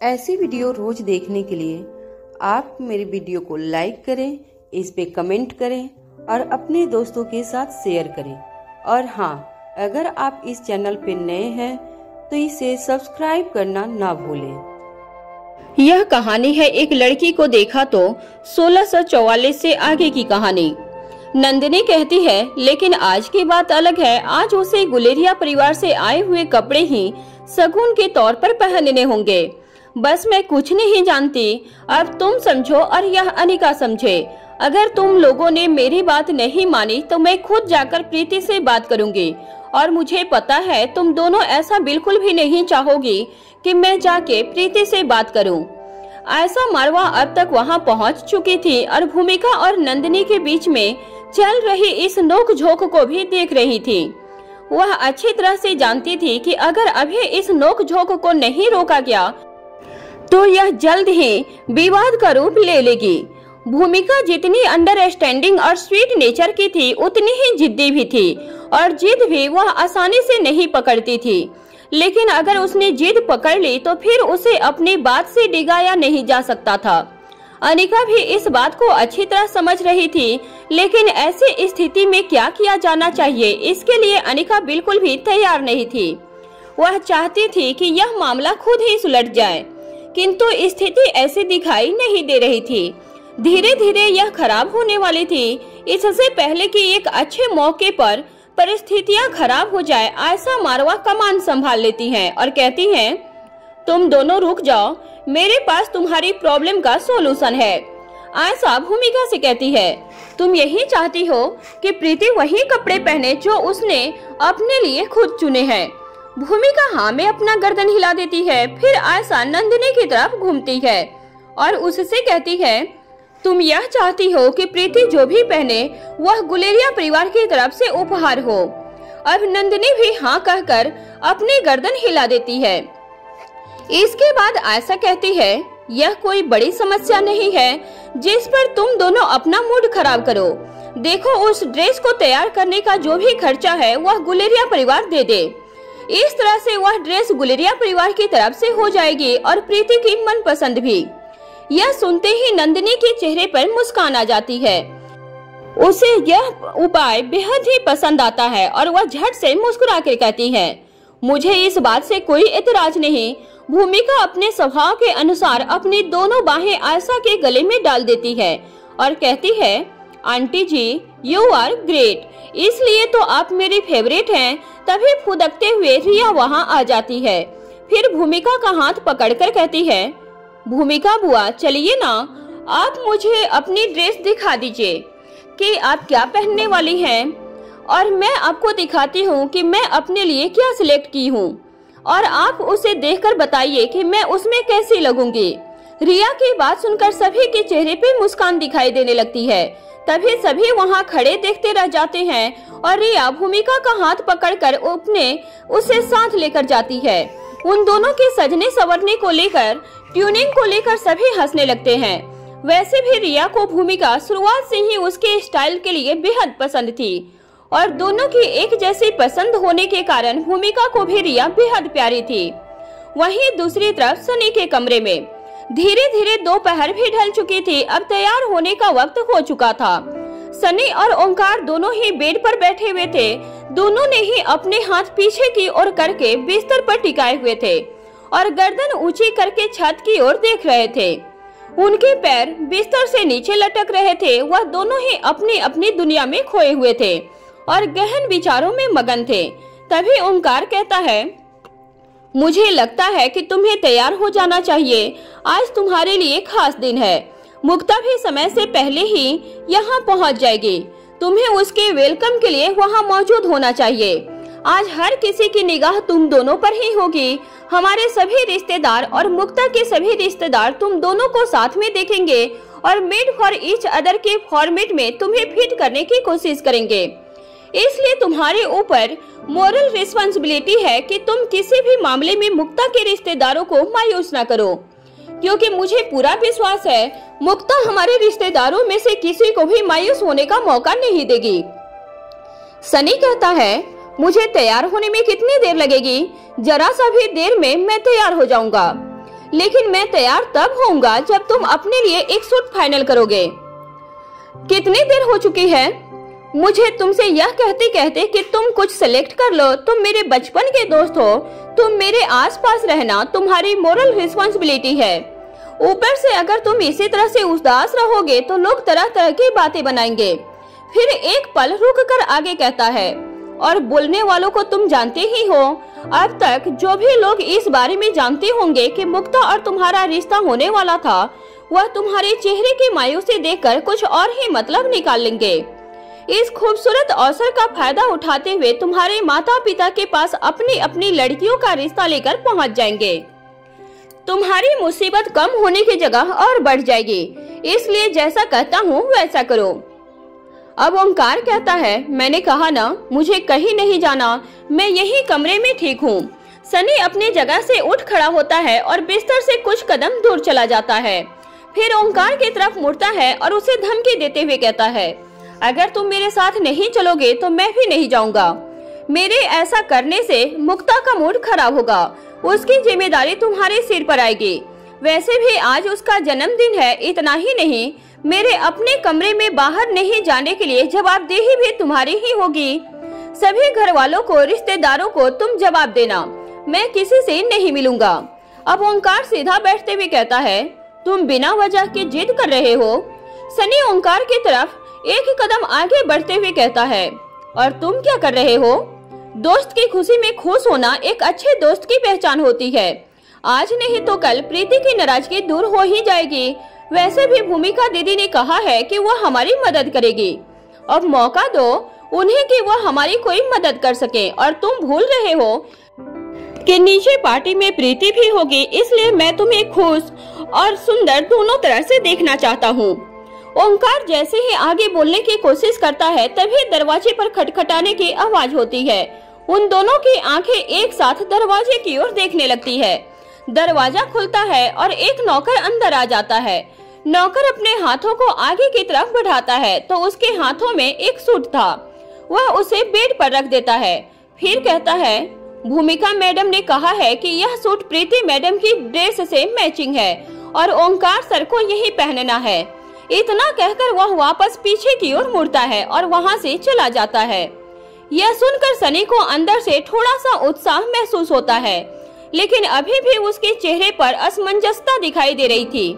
ऐसी वीडियो रोज देखने के लिए आप मेरे वीडियो को लाइक करें, इस पे कमेंट करें और अपने दोस्तों के साथ शेयर करें। और हाँ, अगर आप इस चैनल पे नए हैं तो इसे सब्सक्राइब करना ना भूलें। यह कहानी है एक लड़की को देखा तो 1644 से आगे की कहानी। नंदिनी कहती है, लेकिन आज की बात अलग है। आज उसे गुलेरिया परिवार से आए हुए कपड़े ही शगुन के तौर पर पहनने होंगे। बस मैं कुछ नहीं जानती, अब तुम समझो और यह अनिका समझे। अगर तुम लोगों ने मेरी बात नहीं मानी तो मैं खुद जाकर प्रीति से बात करूंगी। और मुझे पता है तुम दोनों ऐसा बिल्कुल भी नहीं चाहोगी कि मैं जाके प्रीति से बात करूं। आयशा मारवा अब तक वहां पहुंच चुकी थी और भूमिका और नंदिनी के बीच में चल रही इस नोक-झोंक को भी देख रही थी। वह अच्छी तरह से जानती थी कि अगर अभी इस नोक-झोंक को नहीं रोका गया तो यह जल्द ही विवाद का रूप ले लेगी। भूमिका जितनी अंडरस्टैंडिंग और स्वीट नेचर की थी उतनी ही जिद्दी भी थी, और जिद भी वह आसानी से नहीं पकड़ती थी। लेकिन अगर उसने जिद पकड़ ली तो फिर उसे अपनी बात से डिगाया नहीं जा सकता था। अनिका भी इस बात को अच्छी तरह समझ रही थी, लेकिन ऐसी स्थिति में क्या किया जाना चाहिए इसके लिए अनिका बिल्कुल भी तैयार नहीं थी। वह चाहती थी कि यह मामला खुद ही सुलझ जाए, किंतु स्थिति ऐसी दिखाई नहीं दे रही थी। धीरे धीरे यह खराब होने वाली थी। इससे पहले कि एक अच्छे मौके पर परिस्थितियां खराब हो जाए, आयशा मारवा कमान संभाल लेती हैं और कहती हैं, तुम दोनों रुक जाओ, मेरे पास तुम्हारी प्रॉब्लम का सॉल्यूशन है। आयशा भूमिका से कहती है, तुम यही चाहती हो कि प्रीति वही कपड़े पहने जो उसने अपने लिए खुद चुने हैं। भूमिका हाँ में अपना गर्दन हिला देती है। फिर आयशा नंदिनी की तरफ घूमती है और उससे कहती है, तुम यह चाहती हो कि प्रीति जो भी पहने वह गुलेरिया परिवार की तरफ से उपहार हो। अब नंदिनी भी हाँ कहकर अपनी गर्दन हिला देती है। इसके बाद आयशा कहती है, यह कोई बड़ी समस्या नहीं है जिस पर तुम दोनों अपना मूड खराब करो। देखो, उस ड्रेस को तैयार करने का जो भी खर्चा है वह गुलेरिया परिवार दे दे। इस तरह से वह ड्रेस गुलेरिया परिवार की तरफ से हो जाएगी और प्रीति की मनपसंद भी। यह सुनते ही नंदिनी के चेहरे पर मुस्कान आ जाती है। उसे यह उपाय बेहद ही पसंद आता है और वह झट से मुस्कुरा कर कहती है, मुझे इस बात से कोई एतराज नहीं। भूमिका अपने स्वभाव के अनुसार अपनी दोनों बाहें आयशा के गले में डाल देती है और कहती है, aunty ji, you are great, इसलिए तो आप मेरी फेवरेट हैं। तभी फुदकते हुए रिया वहां आ जाती है। फिर भूमिका का हाथ पकड़कर कहती है, भूमिका बुआ चलिए ना, आप मुझे अपनी ड्रेस दिखा दीजिए कि आप क्या पहनने वाली हैं, और मैं आपको दिखाती हूँ कि मैं अपने लिए क्या सिलेक्ट की हूँ, और आप उसे देखकर बताइए कि मैं उसमें कैसी लगूंगी। रिया की बात सुनकर सभी के चेहरे पे मुस्कान दिखाई देने लगती है। तभी सभी वहां खड़े देखते रह जाते हैं और रिया भूमिका का हाथ पकड़कर उसे साथ लेकर जाती है। उन दोनों के सजने संवरने को लेकर, ट्यूनिंग को लेकर सभी हंसने लगते हैं। वैसे भी रिया को भूमिका शुरुआत से ही उसके स्टाइल के लिए बेहद पसंद थी, और दोनों की एक जैसी पसंद होने के कारण भूमिका को भी रिया बेहद प्यारी थी। वहीं दूसरी तरफ सनी के कमरे में धीरे धीरे दोपहर भी ढल चुकी थी। अब तैयार होने का वक्त हो चुका था। सनी और ओंकार दोनों ही बेड पर बैठे हुए थे। दोनों ने ही अपने हाथ पीछे की ओर करके बिस्तर पर टिकाए हुए थे और गर्दन ऊंची करके छत की ओर देख रहे थे। उनके पैर बिस्तर से नीचे लटक रहे थे। वह दोनों ही अपनी अपनी दुनिया में खोए हुए थे और गहन विचारों में मगन थे। तभी ओंकार कहता है, मुझे लगता है कि तुम्हें तैयार हो जाना चाहिए। आज तुम्हारे लिए खास दिन है। मुक्ता भी समय से पहले ही यहाँ पहुँच जाएगी। तुम्हें उसके वेलकम के लिए वहाँ मौजूद होना चाहिए। आज हर किसी की निगाह तुम दोनों पर ही होगी। हमारे सभी रिश्तेदार और मुक्ता के सभी रिश्तेदार तुम दोनों को साथ में देखेंगे और मेड फॉर ईच अदर के फॉर्मेट में तुम्हें फिट करने की कोशिश करेंगे। इसलिए तुम्हारे ऊपर मोरल रिस्पांसिबिलिटी है कि तुम किसी भी मामले में मुक्ता के रिश्तेदारों को मायूस न करो, क्योंकि मुझे पूरा विश्वास है मुक्ता हमारे रिश्तेदारों में से किसी को भी मायूस होने का मौका नहीं देगी। सनी कहता है, मुझे तैयार होने में कितनी देर लगेगी? जरा सा भी देर में मैं तैयार हो जाऊंगा। लेकिन मैं तैयार तब होऊंगा जब तुम अपने लिए एक सूट फाइनल करोगे। कितनी देर हो चुकी है? मुझे तुमसे यह कहते कहते कि तुम कुछ सेलेक्ट कर लो। तुम मेरे बचपन के दोस्त हो, तुम मेरे आसपास रहना तुम्हारी मोरल रिस्पॉन्सिबिलिटी है। ऊपर से अगर तुम इसी तरह से उदास रहोगे तो लोग तरह तरह की बातें बनाएंगे। फिर एक पल रुक कर आगे कहता है, और बोलने वालों को तुम जानते ही हो। अब तक जो भी लोग इस बारे में जानते होंगे कि मुक्ता और तुम्हारा रिश्ता होने वाला था, वह तुम्हारे चेहरे की मायूसी देखकर कुछ और ही मतलब निकाल लेंगे। इस खूबसूरत अवसर का फायदा उठाते हुए तुम्हारे माता पिता के पास अपनी अपनी लड़कियों का रिश्ता लेकर पहुंच जाएंगे। तुम्हारी मुसीबत कम होने की जगह और बढ़ जाएगी। इसलिए जैसा कहता हूँ वैसा करो। अब ओंकार कहता है, मैंने कहा ना, मुझे कहीं नहीं जाना, मैं यही कमरे में ठीक हूँ। सनी अपनी जगह से उठ खड़ा होता है और बिस्तर से कुछ कदम दूर चला जाता है। फिर ओंकार की तरफ मुड़ता है और उसे धमकी देते हुए कहता है, अगर तुम मेरे साथ नहीं चलोगे तो मैं भी नहीं जाऊंगा। मेरे ऐसा करने से मुक्ता का मूड खराब होगा, उसकी जिम्मेदारी तुम्हारे सिर पर आएगी। वैसे भी आज उसका जन्मदिन है। इतना ही नहीं, मेरे अपने कमरे में बाहर नहीं जाने के लिए जवाबदेही भी तुम्हारी ही होगी। सभी घर वालों को, रिश्तेदारों को तुम जवाब देना। मैं किसी से नहीं मिलूंगा। अब ओंकार सीधा बैठते हुए कहता है, तुम बिना वजह की जिद कर रहे हो। सनी ओंकार की तरफ एक कदम आगे बढ़ते हुए कहता है, और तुम क्या कर रहे हो? दोस्त की खुशी में खुश होना एक अच्छे दोस्त की पहचान होती है। आज नहीं तो कल प्रीति की नाराजगी दूर हो ही जाएगी। वैसे भी भूमिका दीदी ने कहा है कि वह हमारी मदद करेगी। अब मौका दो उन्हें कि वह हमारी कोई मदद कर सके। और तुम भूल रहे हो कि नीचे पार्टी में प्रीति भी होगी, इसलिए मैं तुम्हें खुश और सुंदर दोनों तरह से देखना चाहता हूँ। ओंकार जैसे ही आगे बोलने की कोशिश करता है तभी दरवाजे पर खटखटाने की आवाज होती है। उन दोनों की आंखें एक साथ दरवाजे की ओर देखने लगती है। दरवाजा खुलता है और एक नौकर अंदर आ जाता है। नौकर अपने हाथों को आगे की तरफ बढ़ाता है तो उसके हाथों में एक सूट था। वह उसे बेड पर रख देता है। फिर कहता है, भूमिका मैडम ने कहा है कि यह सूट प्रीति मैडम की ड्रेस से मैचिंग है और ओंकार सर को यही पहनना है। इतना कहकर वह वापस पीछे की ओर मुड़ता है और वहां से चला जाता है। यह सुनकर सनी को अंदर से थोड़ा सा उत्साह महसूस होता है, लेकिन अभी भी उसके चेहरे पर असमंजसता दिखाई दे रही थी।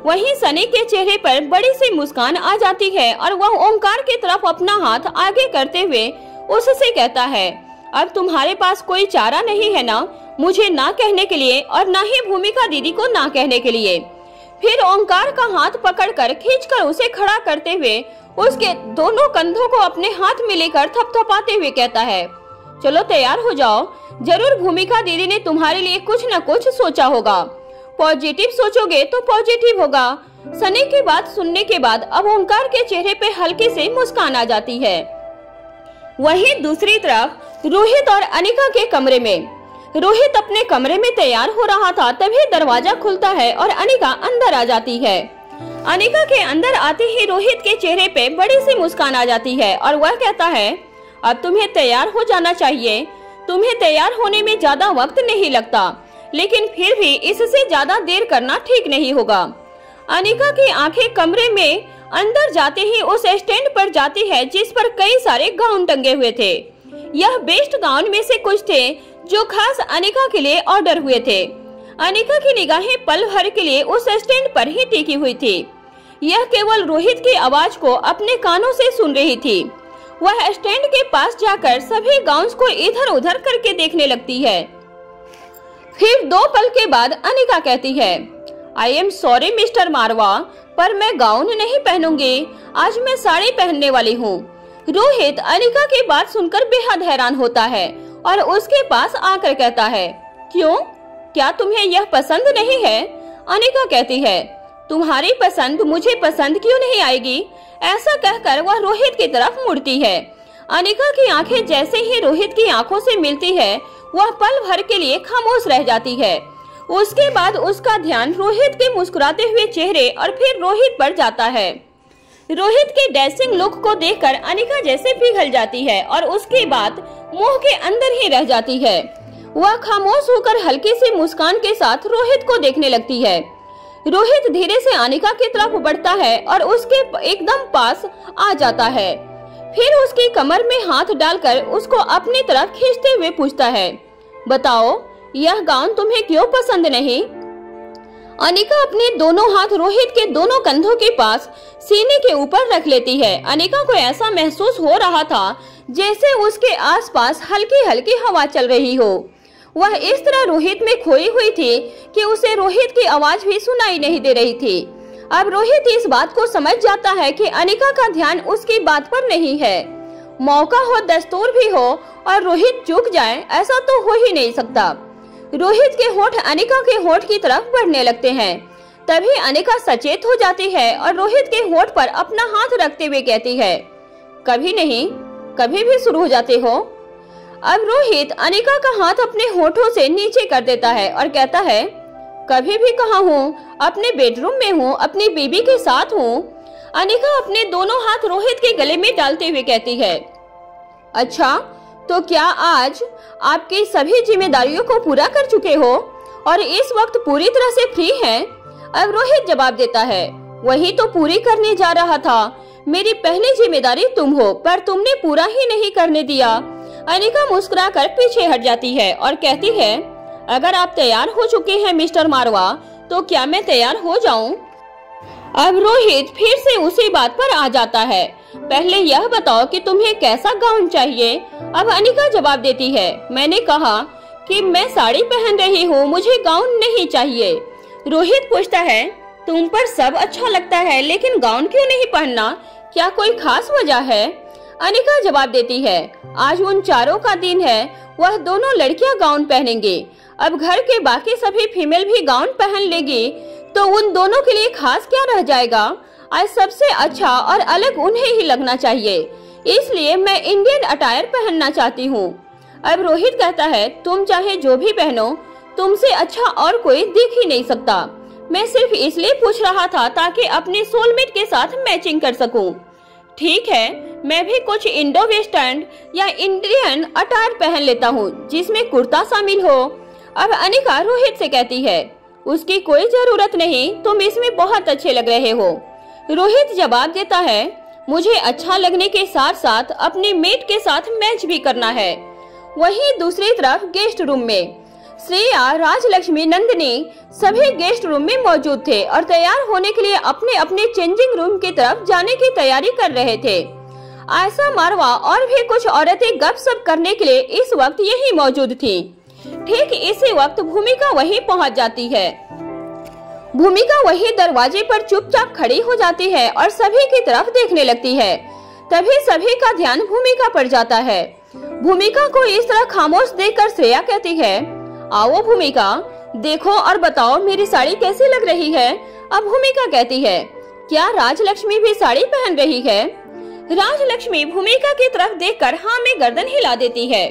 वहीं सनी के चेहरे पर बड़ी सी मुस्कान आ जाती है और वह ओंकार की तरफ अपना हाथ आगे करते हुए उससे कहता है, अब तुम्हारे पास कोई चारा नहीं है ना मुझे ना कहने के लिए और ना ही भूमिका दीदी को ना कहने के लिए। फिर ओंकार का हाथ पकड़कर खींचकर उसे खड़ा करते हुए उसके दोनों कंधों को अपने हाथ में लेकर थपथपाते हुए कहता है, चलो तैयार हो जाओ। जरूर भूमिका दीदी ने तुम्हारे लिए कुछ न कुछ सोचा होगा। पॉजिटिव सोचोगे तो पॉजिटिव होगा। सनी की बात सुनने के बाद अब ओंकार के चेहरे पे हल्की से मुस्कान आ जाती है। वहीं दूसरी तरफ रोहित और अनिका के कमरे में रोहित अपने कमरे में तैयार हो रहा था, तभी दरवाजा खुलता है और अनिका अंदर आ जाती है। अनिका के अंदर आते ही रोहित के चेहरे पे बड़ी सी मुस्कान आ जाती है और वह कहता है, अब तुम्हें तैयार हो जाना चाहिए। तुम्हें तैयार होने में ज्यादा वक्त नहीं लगता, लेकिन फिर भी इससे ज्यादा देर करना ठीक नहीं होगा। अनिका की आंखें कमरे में अंदर जाते ही उस स्टैंड पर जाती है जिस पर कई सारे गाउन टंगे हुए थे। यह बेस्ट गाउन में से कुछ थे जो खास अनिका के लिए ऑर्डर हुए थे। अनिका की निगाहें पल भर के लिए उस स्टैंड पर ही टिकी हुई थी। यह केवल रोहित की आवाज को अपने कानों से सुन रही थी। वह स्टैंड के पास जाकर सभी गाउन्स को इधर उधर करके देखने लगती है। फिर 2 पल के बाद अनिका कहती है, आई एम सॉरी मिस्टर मारवा, पर मैं गाउन नहीं पहनूंगी। आज मैं साड़ी पहनने वाली हूँ। रोहित अनिका की बात सुनकर बेहद हैरान होता है और उसके पास आकर कहता है, क्यों, क्या तुम्हें यह पसंद नहीं है? अनिका कहती है, तुम्हारी पसंद मुझे पसंद क्यों नहीं आएगी? ऐसा कहकर वह रोहित की तरफ मुड़ती है। अनिका की आंखें जैसे ही रोहित की आंखों से मिलती है वह पल भर के लिए खामोश रह जाती है। उसके बाद उसका ध्यान रोहित के मुस्कुराते हुए चेहरे और फिर रोहित पर जाता है। रोहित के डैशिंग लुक को देखकर अनिका जैसे पिघल जाती है और उसकी बात मुंह के अंदर ही रह जाती है। वह खामोश होकर हल्की सी मुस्कान के साथ रोहित को देखने लगती है। रोहित धीरे से अनिका की तरफ बढ़ता है और उसके एकदम पास आ जाता है। फिर उसकी कमर में हाथ डालकर उसको अपनी तरफ खींचते हुए पूछता है, बताओ यह गाउन तुम्हें क्यों पसंद नहीं? अनिका अपने दोनों हाथ रोहित के दोनों कंधों के पास सीने के ऊपर रख लेती है। अनिका को ऐसा महसूस हो रहा था जैसे उसके आसपास हल्की हल्की हवा चल रही हो। वह इस तरह रोहित में खोई हुई थी कि उसे रोहित की आवाज भी सुनाई नहीं दे रही थी। अब रोहित इस बात को समझ जाता है कि अनिका का ध्यान उसकी बात पर नहीं है। मौका हो, दस्तूर भी हो और रोहित चूक जाए, ऐसा तो हो ही नहीं सकता। रोहित के होंठ अनिका के होंठ की तरफ बढ़ने लगते हैं। तभी अनिका सचेत हो जाती है और रोहित के होंठ पर अपना हाथ रखते हुए कहती है, कभी नहीं कभी भी शुरू हो जाते हो। अब रोहित अनिका का हाथ अपने होठों से नीचे कर देता है और कहता है, कभी भी कहाँ हूँ, अपने बेडरूम में हूँ, अपनी बीबी के साथ हूँ। अनिका अपने दोनों हाथ रोहित के गले में डालते हुए कहती है, अच्छा तो क्या आज आपकी सभी जिम्मेदारियों को पूरा कर चुके हो और इस वक्त पूरी तरह से फ्री हैं? अब रोहित जवाब देता है, वही तो पूरी करने जा रहा था। मेरी पहली जिम्मेदारी तुम हो, पर तुमने पूरा ही नहीं करने दिया। अनिका मुस्कुराकर पीछे हट जाती है और कहती है, अगर आप तैयार हो चुके हैं मिस्टर मारवा, तो क्या मैं तैयार हो जाऊं? अब रोहित फिर से उसी बात पर आ जाता है, पहले यह बताओ कि तुम्हें कैसा गाउन चाहिए? अब अनिका जवाब देती है, मैंने कहा कि मैं साड़ी पहन रही हूँ, मुझे गाउन नहीं चाहिए। रोहित पूछता है, तुम पर सब अच्छा लगता है लेकिन गाउन क्यों नहीं पहनना, क्या कोई खास वजह है? अनिका जवाब देती है, आज उन चारों का दिन है, वह दोनों लड़कियां गाउन पहनेंगे। अब घर के बाकी सभी फीमेल भी गाउन पहन लेगी तो उन दोनों के लिए खास क्या रह जाएगा? आज सबसे अच्छा और अलग उन्हें ही लगना चाहिए, इसलिए मैं इंडियन अटायर पहनना चाहती हूँ। अब रोहित कहता है, तुम चाहे जो भी पहनो, तुमसे अच्छा और कोई दिख ही नहीं सकता। मैं सिर्फ इसलिए पूछ रहा था ताकि अपने सोलमेट के साथ मैचिंग कर सकूं। ठीक है, मैं भी कुछ इंडो वेस्टर्न या इंडियन अटायर पहन लेता हूँ जिसमें कुर्ता शामिल हो। अब अनिका रोहित से कहती है, उसकी कोई जरूरत नहीं, तुम इसमें बहुत अच्छे लग रहे हो। रोहित जवाब देता है, मुझे अच्छा लगने के साथ साथ अपने मेट के साथ मैच भी करना है। वहीं दूसरी तरफ गेस्ट रूम में श्रेया, राजलक्ष्मी, नंदिनी सभी गेस्ट रूम में मौजूद थे और तैयार होने के लिए अपने अपने चेंजिंग रूम की तरफ जाने की तैयारी कर रहे थे। आयशा, मारवा और भी कुछ औरतें गपशप करने के लिए इस वक्त यही मौजूद थीं। ठीक इसी वक्त भूमिका वहीं पहुंच जाती है। भूमिका वही दरवाजे पर चुपचाप खड़ी हो जाती है और सभी की तरफ देखने लगती है। तभी सभी का ध्यान भूमिका पर जाता है। भूमिका को इस तरह खामोश देखकर श्रेया कहती है, आओ भूमिका, देखो और बताओ मेरी साड़ी कैसी लग रही है? अब भूमिका कहती है, क्या राजलक्ष्मी भी साड़ी पहन रही है? राजलक्ष्मी भूमिका की तरफ देखकर हाँ में गर्दन हिला देती है।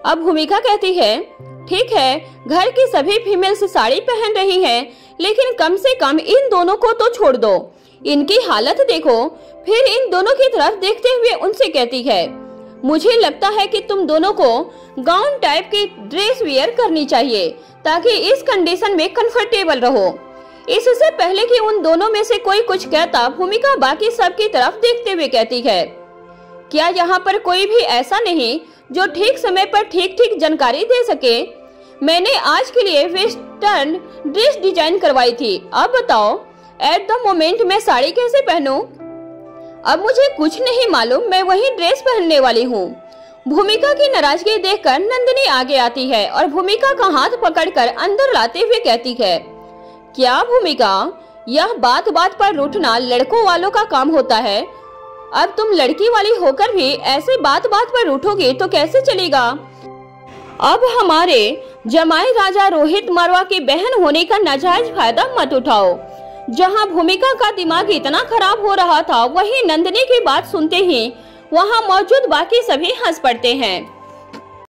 अब भूमिका कहती है, ठीक है, घर की सभी फीमेल्स साड़ी पहन रही हैं, लेकिन कम से कम इन दोनों को तो छोड़ दो, इनकी हालत देखो। फिर इन दोनों की तरफ देखते हुए उनसे कहती है, मुझे लगता है कि तुम दोनों को गाउन टाइप की ड्रेस वियर करनी चाहिए ताकि इस कंडीशन में कंफर्टेबल रहो। इससे पहले कि उन दोनों में से कोई कुछ कहता, भूमिका बाकी सब की तरफ देखते हुए कहती है, क्या यहाँ पर कोई भी ऐसा नहीं जो ठीक समय पर ठीक ठीक जानकारी दे सके? मैंने आज के लिए वेस्टर्न ड्रेस डिजाइन करवाई थी, अब बताओ एट द मोमेंट मैं साड़ी कैसे पहनूं? अब मुझे कुछ नहीं मालूम, मैं वही ड्रेस पहनने वाली हूँ। भूमिका की नाराजगी देखकर नंदिनी आगे आती है और भूमिका का हाथ पकड़कर अंदर लाते हुए कहती है, क्या भूमिका, यह बात बात पर रूठना लड़कों वालों का काम होता है। अब तुम लड़की वाली होकर भी ऐसे बात बात पर रूठोगी तो कैसे चलेगा? अब हमारे जमाई राजा रोहित मारवा की बहन होने का नाजायज फायदा मत उठाओ। जहां भूमिका का दिमाग इतना खराब हो रहा था, वहीं नंदिनी की बात सुनते ही वहां मौजूद बाकी सभी हंस पड़ते हैं।